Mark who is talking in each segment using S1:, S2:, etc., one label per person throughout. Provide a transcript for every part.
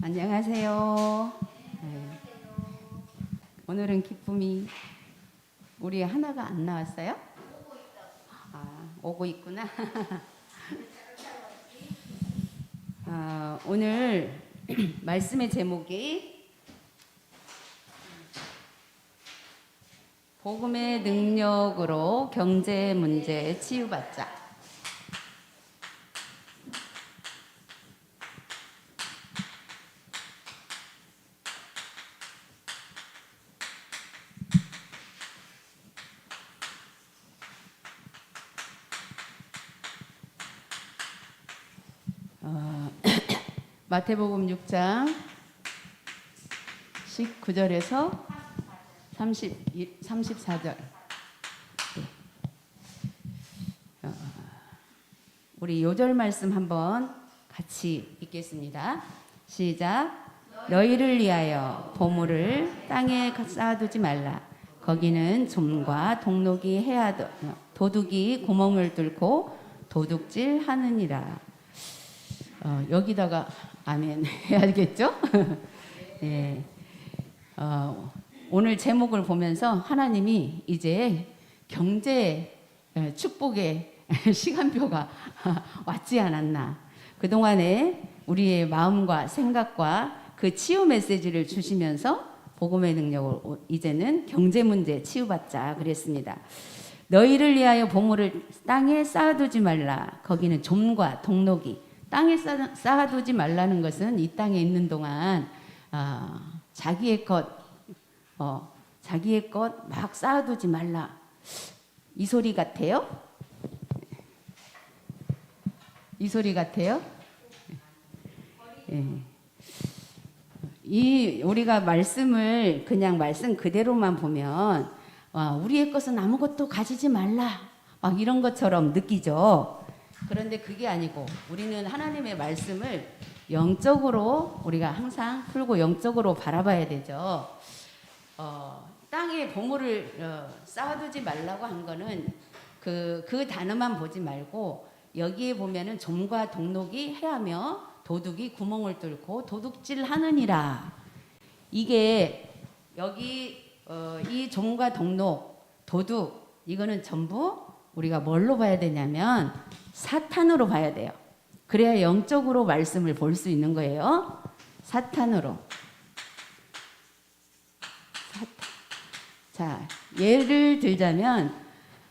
S1: 안녕하세요. 네. 오늘은 기쁨이 우리 하나가 안 나왔어요? 오고 있구나. 오늘 말씀의 제목이 복음의 능력으로 경제 문제 치유받자. 마태복음 6장 19절에서 34절. 우리 요절 말씀 한번 같이 읽겠습니다. 시작. 너희를 위하여 보물을 땅에 쌓아두지 말라. 거기는 좀과 동록이 도둑이 구멍을 뚫고 도둑질 하느니라. 여기다가 아멘 해야겠죠? 네. 오늘 제목을 보면서 하나님이 이제 경제 축복의 시간표가 왔지 않았나. 그동안에 우리의 마음과 생각과 그 치유 메시지를 주시면서 복음의 능력으로 이제는 경제 문제 치유받자 그랬습니다. 너희를 위하여 보물을 땅에 쌓아두지 말라. 거기는 좀과 동록이. 땅에 쌓아두지 말라는 것은 이 땅에 있는 동안 자기의 것 막 쌓아두지 말라. 이 소리 같아요? 이 소리 같아요? 이 우리가 말씀을 그냥 말씀 그대로만 보면 우리의 것은 아무것도 가지지 말라. 막 이런 것처럼 느끼죠. 그런데 그게 아니고 우리는 하나님의 말씀을 영적으로 우리가 항상 풀고 영적으로 바라봐야 되죠. 땅에 보물을 쌓아두지 말라고 한 거는 그 단어만 보지 말고 여기에 보면은 좀과 동록이 해하며 도둑이 구멍을 뚫고 도둑질 하느니라. 이게 여기 이 좀과 동록, 도둑 이거는 전부 우리가 뭘로 봐야 되냐면 사탄으로 봐야 돼요. 그래야 영적으로 말씀을 볼 수 있는 거예요. 사탄으로. 자, 예를 들자면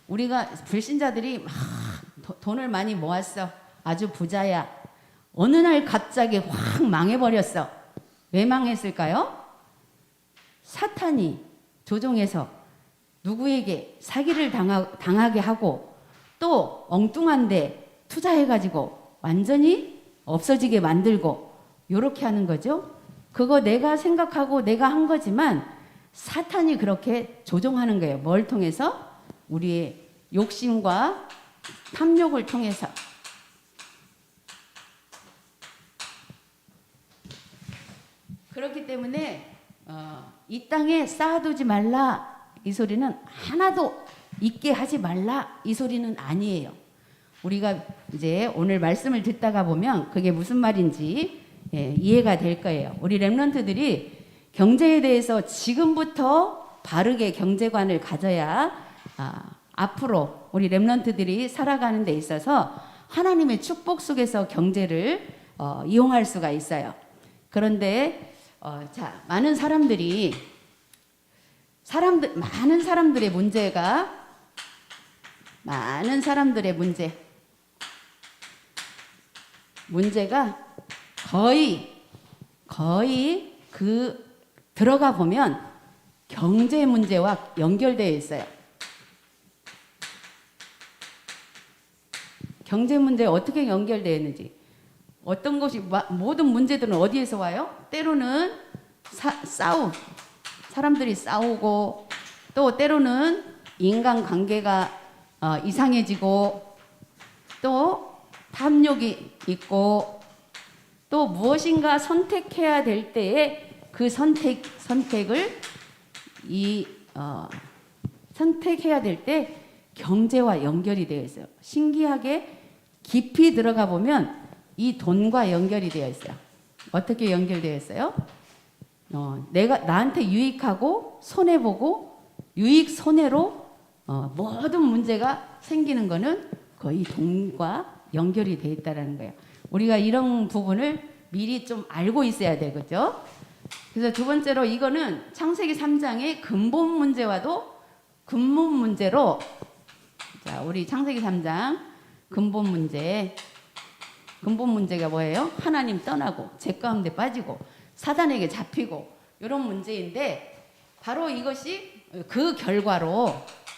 S1: 우리가 불신자들이 막 돈을 많이 모았어. 아주 부자야. 어느 날 갑자기 확 망해버렸어. 왜 망했을까요? 사탄이 조종해서 누구에게 사기를 당하게 하고 또 엉뚱한데 투자해가지고 완전히 없어지게 만들고 요렇게 하는 거죠. 그거 내가 생각하고 내가 한 거지만 사탄이 그렇게 조종하는 거예요. 뭘 통해서? 우리의 욕심과 탐욕을 통해서. 그렇기 때문에 이 땅에 쌓아두지 말라. 이 소리는 하나도 있게 하지 말라. 이 소리는 아니에요. 우리가 이제 오늘 말씀을 듣다가 보면 그게 무슨 말인지 이해가 될 거예요. 우리 렘넌트들이 경제에 대해서 지금부터 바르게 경제관을 가져야 앞으로 우리 렘넌트들이 살아가는 데 있어서 하나님의 축복 속에서 경제를 이용할 수가 있어요. 그런데 많은 사람들의 문제가 거의 들어가 보면 경제 문제와 연결되어 있어요. 경제 문제에 어떻게 연결되어 있는지. 어떤 것이 모든 문제들은 어디에서 와요? 때로는 사람들이 싸우고 또 때로는 인간관계가 이상해지고 또 탐욕이 있고 또 무엇인가 선택해야 될 때에 그 선택을 선택해야 될 때 경제와 연결이 되어 있어요. 신기하게 깊이 들어가 보면 이 돈과 연결이 되어 있어요. 어떻게 연결되어 있어요? 내가 나한테 유익하고 손해보고 유익 손해로 모든 문제가 생기는 거는 거의 돈과 연결이 되어 있다는 거예요. 우리가 이런 부분을 미리 좀 알고 있어야 되겠죠. 그래서 두 번째로 이거는 창세기 3장의 근본 문제와도 근본 문제로, 자, 우리 창세기 3장 근본 문제가 뭐예요? 하나님 떠나고 죄 가운데 빠지고 사단에게 잡히고 이런 문제인데, 바로 이것이 그 결과로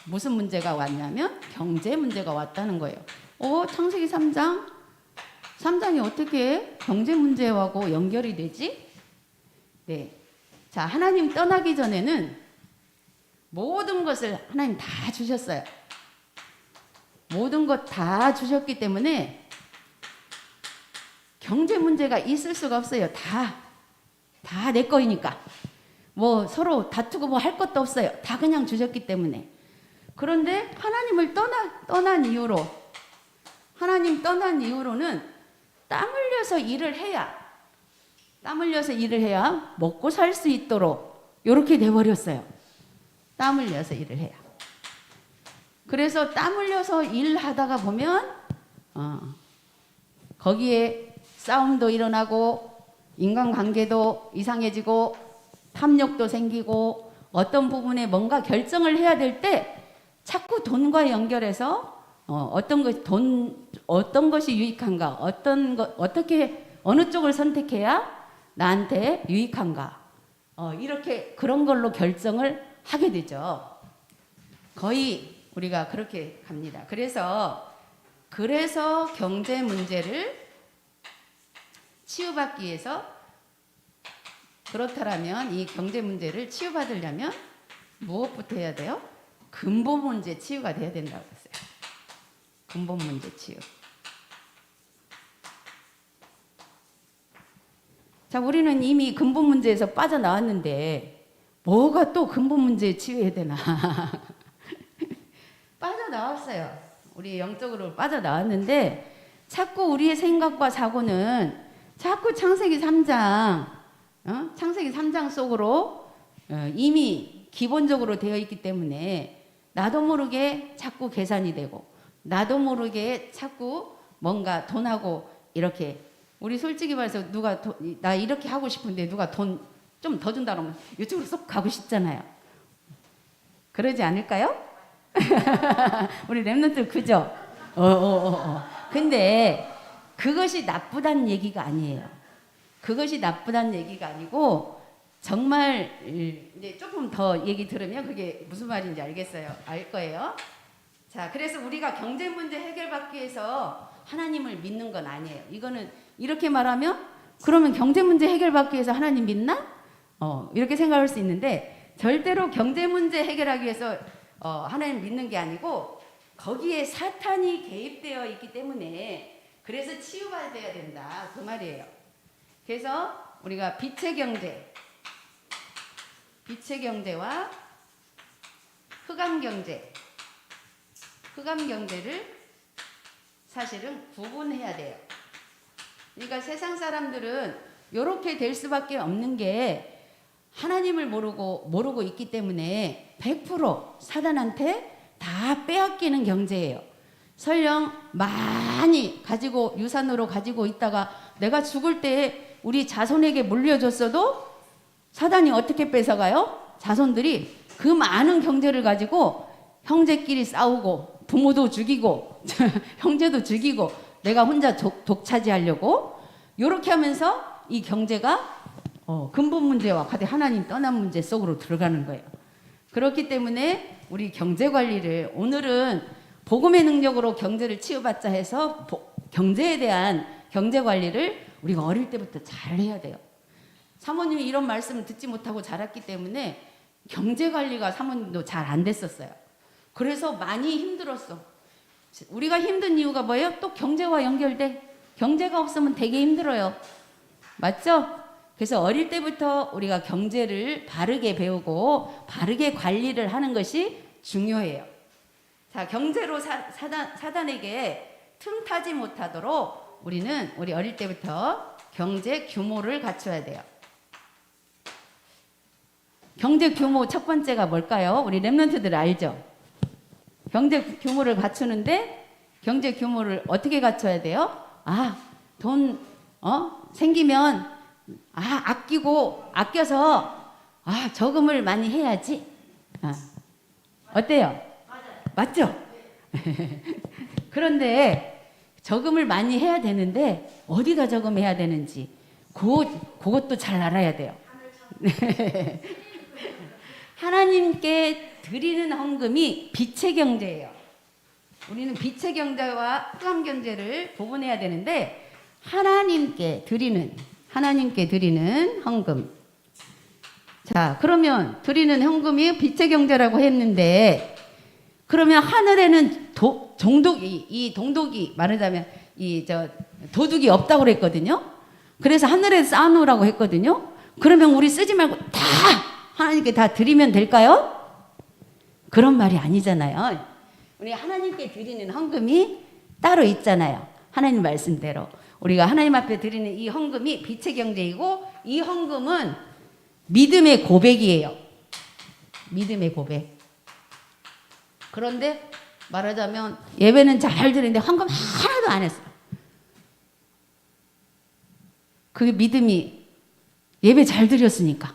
S1: 무슨 문제가 왔냐면 경제 문제가 왔다는 거예요. 창세기 3장이 어떻게 경제 문제하고 연결이 되지? 네. 자, 하나님 떠나기 전에는 모든 것을 하나님 다 주셨어요. 모든 것 다 주셨기 때문에 경제 문제가 있을 수가 없어요. 다 내 거이니까. 뭐 서로 다투고 뭐 할 것도 없어요. 다 그냥 주셨기 때문에. 그런데 하나님을 떠난 이후로는 땀 흘려서 일을 해야 먹고 살 수 있도록 이렇게 돼버렸어요. 땀 흘려서 일을 해야. 그래서 땀 흘려서 일하다가 보면 거기에 싸움도 일어나고 인간관계도 이상해지고 탐욕도 생기고 어떤 부분에 뭔가 결정을 해야 될 때 자꾸 돈과 연결해서 어떤 것이 유익한가, 어느 쪽을 선택해야 나한테 유익한가, 이렇게 그런 걸로 결정을 하게 되죠. 거의 우리가 그렇게 갑니다. 그래서 경제 문제를 치유받기 위해서, 그렇다면 이 경제 문제를 치유받으려면 무엇부터 해야 돼요? 근본 문제 치유가 돼야 된다고 했어요. 근본 문제 치유. 자, 우리는 이미 근본 문제에서 빠져나왔는데 뭐가 또 근본 문제에 치유해야 되나? 빠져나왔어요. 우리 영적으로 빠져나왔는데 자꾸 우리의 생각과 사고는 자꾸 창세기 3장 속으로 이미 기본적으로 되어 있기 때문에 나도 모르게 자꾸 계산이 되고 나도 모르게 자꾸 뭔가 돈하고 이렇게, 우리 솔직히 말해서 누가 나 이렇게 하고 싶은데 누가 돈 좀 더 준다 그러면 이쪽으로 쏙 가고 싶잖아요. 그러지 않을까요? 우리 랩런트 그죠? 근데 그것이 나쁘다는 얘기가 아니에요. 그것이 나쁘다는 얘기가 아니고, 정말 이제 조금 더 얘기 들으면 그게 무슨 말인지 알 거예요. 자, 그래서 우리가 경제 문제 해결받기 위해서 하나님을 믿는 건 아니에요. 이거는 이렇게 말하면 그러면 경제 문제 해결받기 위해서 하나님 믿나? 이렇게 생각할 수 있는데, 절대로 경제 문제 해결하기 위해서 하나님 믿는 게 아니고 거기에 사탄이 개입되어 있기 때문에 그래서 치유받아야 된다, 그 말이에요. 그래서 우리가 빛의 경제와 흑암 경제를 사실은 구분해야 돼요. 그러니까 세상 사람들은 이렇게 될 수밖에 없는 게 하나님을 모르고 있기 때문에 100% 사단한테 다 빼앗기는 경제예요. 설령 많이 가지고 유산으로 가지고 있다가 내가 죽을 때 우리 자손에게 물려줬어도 사단이 어떻게 뺏어가요? 자손들이 그 많은 경제를 가지고 형제끼리 싸우고 부모도 죽이고 형제도 죽이고 내가 혼자 독차지하려고 이렇게 하면서 이 경제가 근본 문제와 같이 하나님 떠난 문제 속으로 들어가는 거예요. 그렇기 때문에 우리 경제 관리를, 오늘은 복음의 능력으로 경제를 치유받자 해서 경제에 대한 경제 관리를 우리가 어릴 때부터 잘 해야 돼요. 사모님이 이런 말씀을 듣지 못하고 자랐기 때문에 경제 관리가 사모님도 잘 안 됐었어요. 그래서 많이 힘들었어. 우리가 힘든 이유가 뭐예요? 또 경제와 연결돼. 경제가 없으면 되게 힘들어요. 맞죠? 그래서 어릴 때부터 우리가 경제를 바르게 배우고 바르게 관리를 하는 것이 중요해요. 자, 경제로 사단에게 틈타지 못하도록 우리 어릴 때부터 경제 규모를 갖춰야 돼요. 경제 규모 첫 번째가 뭘까요? 우리 랩런트들 알죠? 경제 규모를 갖추는데 경제 규모를 어떻게 갖춰야 돼요? 돈 생기면 아껴서 저금을 많이 해야지. 어때요? 맞죠? 그런데 저금을 많이 해야 되는데 어디다 저금해야 되는지 그것도 잘 알아야 돼요. 하나님께 드리는 헌금이 빛의 경제예요. 우리는 빛의 경제와 흑암 경제를 구분해야 되는데 하나님께 드리는 헌금. 자, 그러면 드리는 헌금이 빛의 경제라고 했는데 그러면 하늘에는 동독이 말하자면 도둑이 없다고 그랬거든요. 그래서 하늘에 쌓아놓으라고 했거든요. 그러면 우리 쓰지 말고 다 하나님께 다 드리면 될까요? 그런 말이 아니잖아요. 우리 하나님께 드리는 헌금이 따로 있잖아요. 하나님 말씀대로 우리가 하나님 앞에 드리는 이 헌금이 빛의 경제이고 이 헌금은 믿음의 고백이에요. 믿음의 고백. 그런데 말하자면 예배는 잘 드리는데 헌금 하나도 안 했어요. 그게 믿음이 예배 잘 드렸으니까.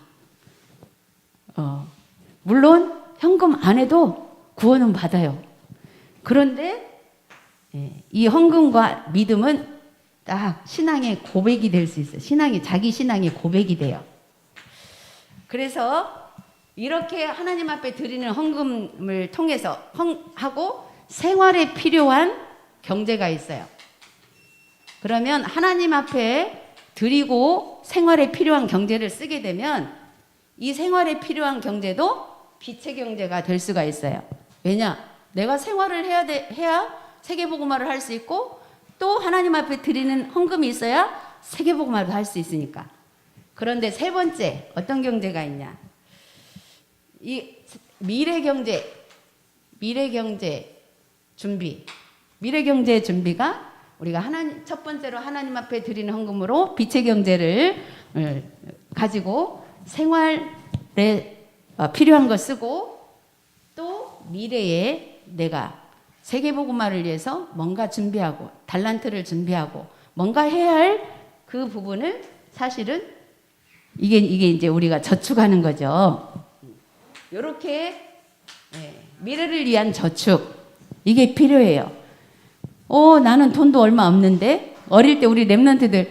S1: 물론 현금 안 해도 구원은 받아요. 그런데 이 헌금과 믿음은 딱 신앙의 고백이 될 수 있어요. 자기 신앙의 고백이 돼요. 그래서 이렇게 하나님 앞에 드리는 헌금을 통해서 하고 생활에 필요한 경제가 있어요. 그러면 하나님 앞에 드리고 생활에 필요한 경제를 쓰게 되면 이 생활에 필요한 경제도 빛의 경제가 될 수가 있어요. 왜냐? 내가 생활을 해야 세계복음화를 할 수 있고 또 하나님 앞에 드리는 헌금이 있어야 세계복음화도 할 수 있으니까. 그런데 세 번째 어떤 경제가 있냐? 이 미래 경제 준비가 우리가 첫 번째로 하나님 앞에 드리는 헌금으로 빛의 경제를 가지고 생활에 필요한 거 쓰고 또 미래에 내가 세계복음화를 위해서 뭔가 준비하고 달란트를 준비하고 뭔가 해야 할 그 부분을 사실은 이게 이제 우리가 저축하는 거죠. 이렇게 미래를 위한 저축 이게 필요해요. 나는 돈도 얼마 없는데 어릴 때 우리 랩런트들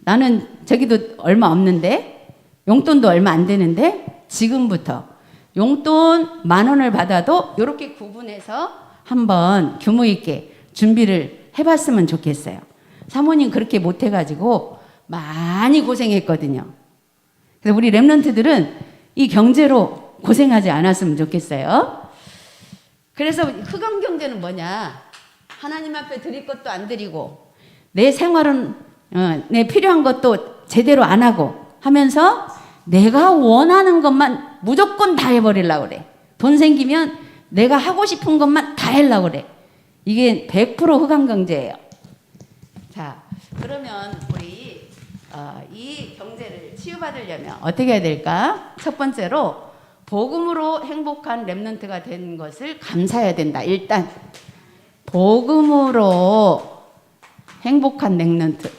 S1: 나는 저기도 얼마 없는데 용돈도 얼마 안 되는데 지금부터 용돈 10,000원을 받아도 이렇게 구분해서 한번 규모 있게 준비를 해봤으면 좋겠어요. 사모님 그렇게 못해가지고 많이 고생했거든요. 그래서 우리 랩런트들은 이 경제로 고생하지 않았으면 좋겠어요. 그래서 흑암 경제는 뭐냐? 하나님 앞에 드릴 것도 안 드리고 내 생활은 내 필요한 것도 제대로 안 하고 하면서 내가 원하는 것만 무조건 다 해버리려고 그래. 돈 생기면 내가 하고 싶은 것만 다 하려고 그래. 이게 100% 흑암 경제예요. 자, 그러면 우리 이 경제를 치유받으려면 어떻게 해야 될까? 첫 번째로 복음으로 행복한 랩런트가 된 것을 감사해야 된다. 일단 복음으로 행복한 랩런트.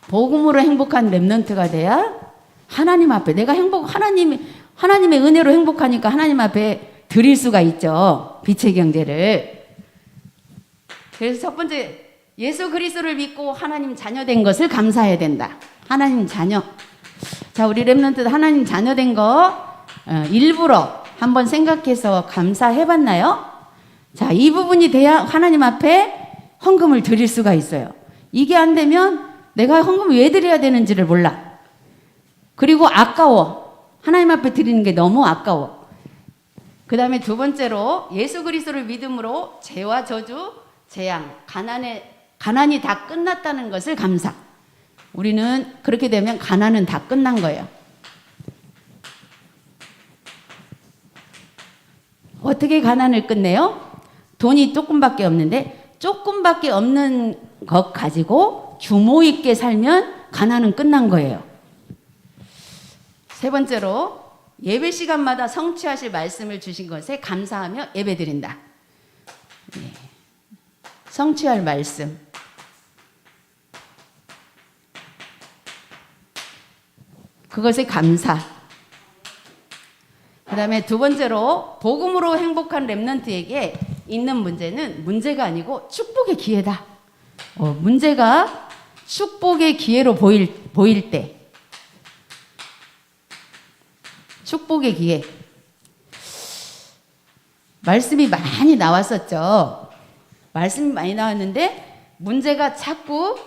S1: 복음으로 행복한 랩런트가 돼야 하나님 앞에 내가 하나님의 은혜로 행복하니까 하나님 앞에 드릴 수가 있죠. 빛의 경제를. 그래서 첫 번째 예수 그리스도를 믿고 하나님 자녀 된 것을 감사해야 된다. 하나님 자녀. 자, 우리 랩런트들 하나님 자녀 된 거 일부러 한번 생각해서 감사해 봤나요? 자, 이 부분이 돼야 하나님 앞에 헌금을 드릴 수가 있어요. 이게 안 되면 내가 헌금을 왜 드려야 되는지를 몰라. 그리고 아까워. 하나님 앞에 드리는 게 너무 아까워. 그 다음에 두 번째로 예수 그리스도를 믿음으로 죄와 저주, 재앙, 가난이 다 끝났다는 것을 감사. 우리는 그렇게 되면 가난은 다 끝난 거예요. 어떻게 가난을 끝내요? 돈이 조금밖에 없는데 조금밖에 없는 것 가지고 규모 있게 살면 가난은 끝난 거예요. 세 번째로 예배 시간마다 성취하실 말씀을 주신 것에 감사하며 예배드린다. 네. 성취할 말씀. 그것에 감사. 그 다음에 두 번째로 복음으로 행복한 렘넌트에게 있는 문제는 문제가 아니고 축복의 기회다. 문제가 축복의 기회로 보일 때. 축복의 기회. 말씀이 많이 나왔었죠. 말씀이 많이 나왔는데 문제가 자꾸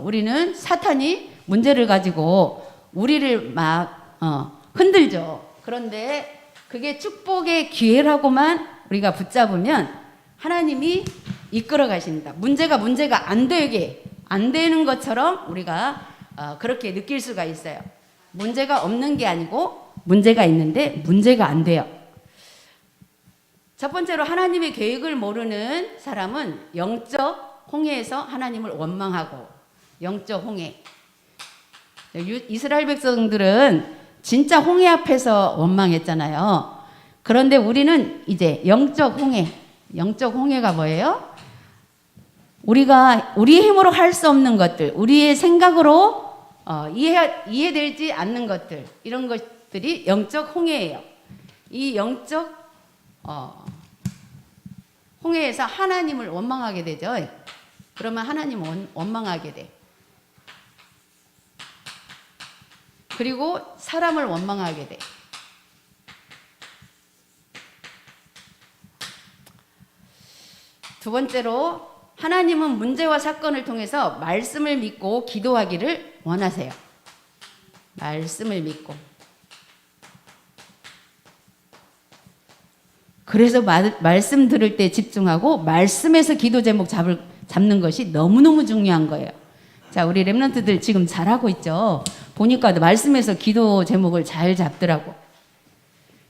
S1: 우리는 사탄이 문제를 가지고 우리를 막 흔들죠. 그런데 그게 축복의 기회라고만 우리가 붙잡으면 하나님이 이끌어 가십니다. 문제가 안 되는 것처럼 우리가 그렇게 느낄 수가 있어요. 문제가 없는 게 아니고 문제가 있는데 문제가 안 돼요. 첫 번째로 하나님의 계획을 모르는 사람은 영적 홍해에서 하나님을 원망하고, 영적 홍해. 이스라엘 백성들은 진짜 홍해 앞에서 원망했잖아요. 그런데 우리는 이제 영적 홍해가 뭐예요? 우리가 우리 힘으로 할 수 없는 것들, 우리의 생각으로 이해되지 않는 것들, 이런 것들이 영적 홍해예요. 이 영적 홍해에서 하나님을 원망하게 되죠. 그러면 하나님 원망하게 돼. 그리고 사람을 원망하게 돼. 두 번째로 하나님은 문제와 사건을 통해서 말씀을 믿고 기도하기를 원하세요. 말씀을 믿고. 그래서 말씀 들을 때 집중하고 말씀에서 기도 제목 잡는 것이 너무너무 중요한 거예요. 자, 우리 렘넌트들 지금 잘하고 있죠. 보니까 말씀에서 기도 제목을 잘 잡더라고.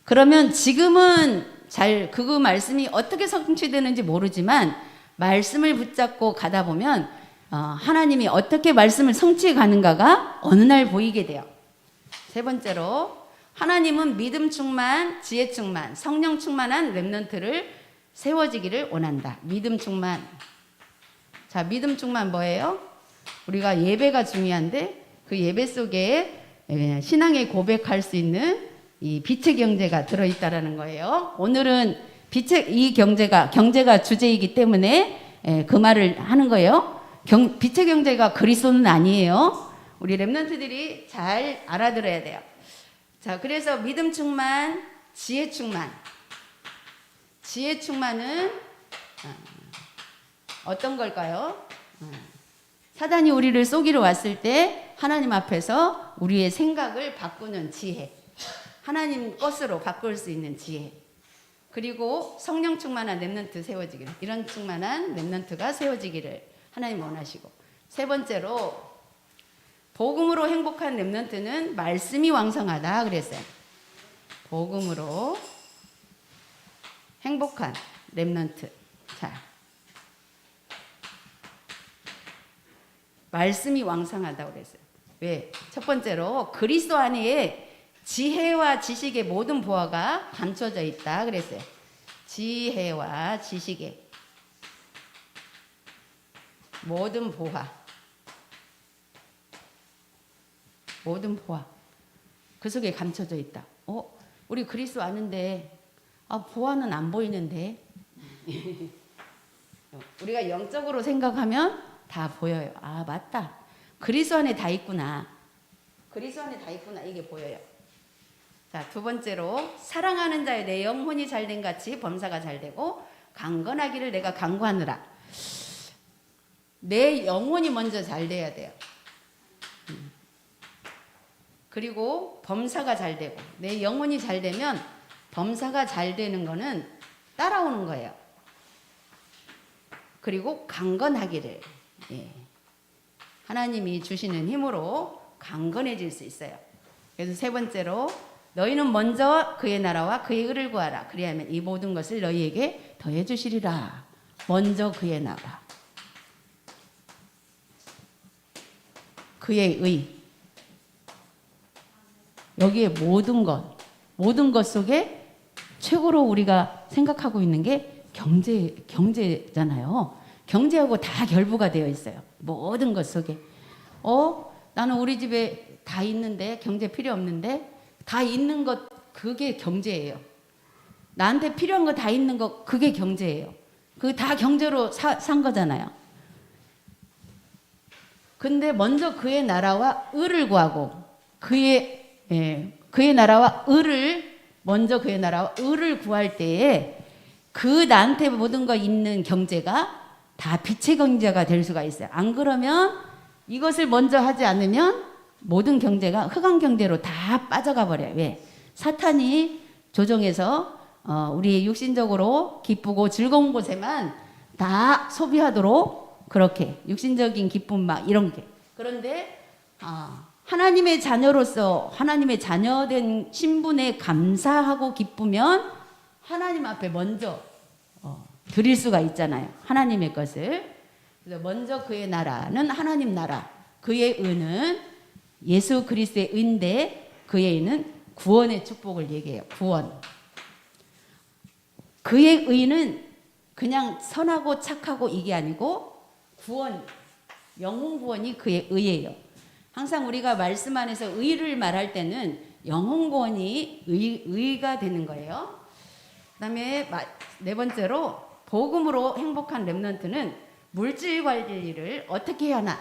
S1: 그러면 지금은 그 말씀이 어떻게 성취되는지 모르지만 말씀을 붙잡고 가다 보면 하나님이 어떻게 말씀을 성취해 가는가가 어느 날 보이게 돼요. 세 번째로 하나님은 믿음 충만, 지혜 충만, 성령 충만한 렘넌트를 세워지기를 원한다. 믿음 충만. 자, 믿음 충만 뭐예요? 우리가 예배가 중요한데 그 예배 속에 신앙의 고백할 수 있는 이 빛의 경제가 들어있다라는 거예요. 오늘은 이 경제가 주제이기 때문에 그 말을 하는 거예요. 빛의 경제가 그리스도는 아니에요. 우리 렘넌트들이 잘 알아들어야 돼요. 자, 그래서 믿음 충만, 지혜 충만. 지혜 충만은 어떤 걸까요? 사단이 우리를 속이러 왔을 때 하나님 앞에서 우리의 생각을 바꾸는 지혜. 하나님 것으로 바꿀 수 있는 지혜. 그리고 성령 충만한 렘넌트 세워지기를. 이런 충만한 렘넌트가 세워지기를 하나님 원하시고. 세 번째로 복음으로 행복한 렘넌트는 말씀이 왕성하다 그랬어요. 복음으로 행복한 렘넌트. 자, 말씀이 왕성하다고 그랬어요. 왜? 첫 번째로 그리스도 안에 지혜와 지식의 모든 보화가 감춰져 있다 그랬어요. 지혜와 지식의 모든 보화. 모든 보화. 그 속에 감춰져 있다. 우리 그리스도 아는데 보화는 안 보이는데. 우리가 영적으로 생각하면 다 보여요. 아, 맞다. 그리스도 안에 다 있구나. 그리스도 안에 다 있구나. 이게 보여요. 자, 두 번째로 사랑하는 자의 내 영혼이 잘된 같이 범사가 잘되고 강건하기를 내가 강구하느라. 내 영혼이 먼저 잘돼야 돼요. 그리고 범사가 잘되고 내 영혼이 잘되면 범사가 잘되는 거는 따라오는 거예요. 그리고 강건하기를. 하나님이 주시는 힘으로 강건해질 수 있어요. 그래서 세 번째로 너희는 먼저 그의 나라와 그의 의를 구하라. 그리하면 이 모든 것을 너희에게 더해 주시리라. 먼저 그의 나라, 그의 의, 여기에 모든 것 속에 최고로 우리가 생각하고 있는 게 경제잖아요. 경제하고 다 결부가 되어 있어요. 모든 것 속에. 나는 우리 집에 다 있는데 경제 필요 없는데, 다 있는 것 그게 경제예요. 나한테 필요한 거 다 있는 거 그게 경제예요. 그 다 경제로 산 거잖아요. 근데 먼저 그의 나라와 의를 구하고, 그의 나라와 의를, 먼저 그의 나라와 의를 구할 때에 그 나한테 모든 거 있는 경제가 다 빛의 경제가 될 수가 있어요. 안 그러면, 이것을 먼저 하지 않으면 모든 경제가 흑암 경제로 다 빠져가 버려요. 왜? 사탄이 조정해서 우리 육신적으로 기쁘고 즐거운 곳에만 다 소비하도록, 그렇게 육신적인 기쁨 막 이런 게. 그런데 하나님의 자녀로서, 하나님의 자녀된 신분에 감사하고 기쁘면 하나님 앞에 먼저 드릴 수가 있잖아요. 하나님의 것을. 그래서 먼저 그의 나라는 하나님 나라, 그의 의는 예수 그리스도의 의인데, 그의 의는 구원의 축복을 얘기해요. 구원. 그의 의는 그냥 선하고 착하고 이게 아니고 구원, 영혼 구원이 그의 의예요. 항상 우리가 말씀 안에서 의를 말할 때는 영혼 구원이 의가 되는 거예요. 그다음에 네 번째로, 복음으로 행복한 렘넌트는 물질 관리를 어떻게 해야 하나?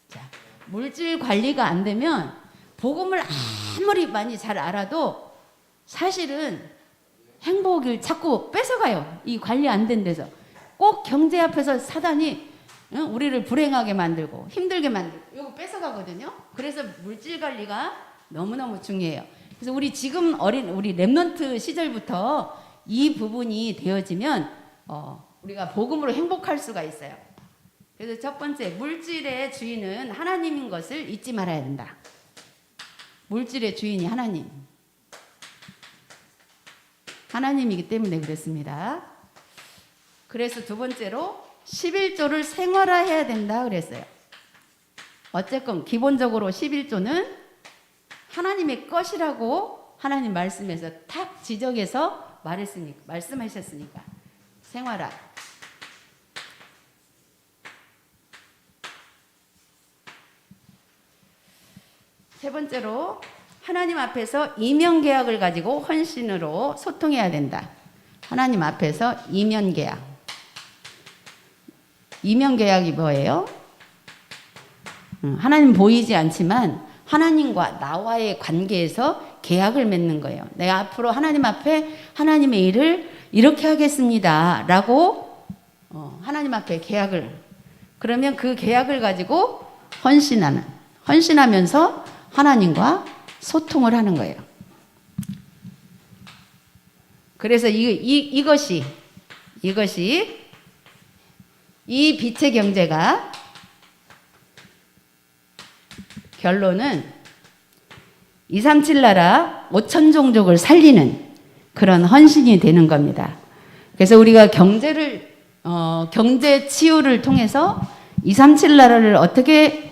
S1: 자, 물질 관리가 안 되면 복음을 아무리 많이 잘 알아도 사실은 행복을 자꾸 뺏어가요. 이 관리 안 된 데서. 꼭 경제 앞에서 사단이 우리를 불행하게 만들고 힘들게 만들고 이거 뺏어가거든요. 그래서 물질 관리가 너무너무 중요해요. 그래서 우리 지금 우리 렘넌트 시절부터 이 부분이 되어지면 우리가 복음으로 행복할 수가 있어요. 그래서 첫 번째, 물질의 주인은 하나님인 것을 잊지 말아야 된다. 물질의 주인이 하나님이기 때문에 그랬습니다. 그래서 두 번째로 11조를 생활화해야 된다 그랬어요. 어쨌건 기본적으로 11조는 하나님의 것이라고 하나님 말씀에서 탁 지적해서 말씀하셨으니까 생활화. 세 번째로, 하나님 앞에서 이면계약을 가지고 헌신으로 소통해야 된다. 하나님 앞에서 이면계약. 이면계약이 뭐예요? 하나님 보이지 않지만 하나님과 나와의 관계에서 계약을 맺는 거예요. 내가 앞으로 하나님 앞에 하나님의 일을 이렇게 하겠습니다 라고 하나님 앞에 계약을, 그러면 그 계약을 가지고 헌신하면서 하나님과 소통을 하는 거예요. 그래서 이것이 이 빛의 경제가 결론은 237 나라 5천 종족을 살리는 그런 헌신이 되는 겁니다. 그래서 우리가 경제 치유를 통해서 237 나라를 어떻게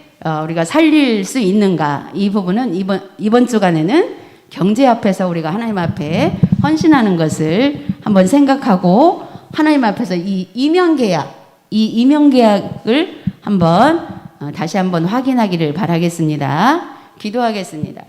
S1: 우리가 살릴 수 있는가, 이 부분은 이번 주간에는 경제 앞에서 우리가 하나님 앞에 헌신하는 것을 한번 생각하고, 하나님 앞에서 이 이면계약을 한번 다시 한번 확인하기를 바라겠습니다. 기도하겠습니다.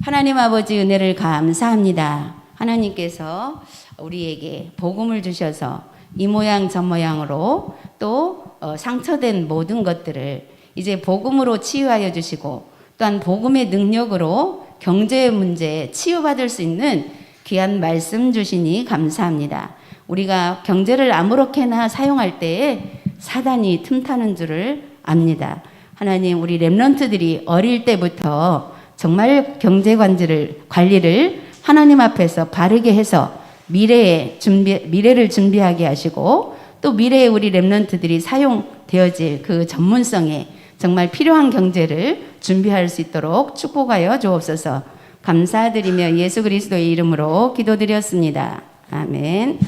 S1: 하나님 아버지, 은혜를 감사합니다. 하나님께서 우리에게 복음을 주셔서 이 모양 저 모양으로 또 상처된 모든 것들을 이제 복음으로 치유하여 주시고, 또한 복음의 능력으로 경제 문제에 치유받을 수 있는 귀한 말씀 주시니 감사합니다. 우리가 경제를 아무렇게나 사용할 때에 사단이 틈타는 줄을 압니다. 하나님, 우리 렘넌트들이 어릴 때부터 정말 경제 관리를 하나님 앞에서 바르게 해서 미래를 준비하게 하시고, 또 미래에 우리 렘넌트들이 사용되어질 그 전문성에 정말 필요한 경제를 준비할 수 있도록 축복하여 주옵소서. 감사드리며 예수 그리스도의 이름으로 기도드렸습니다. 아멘.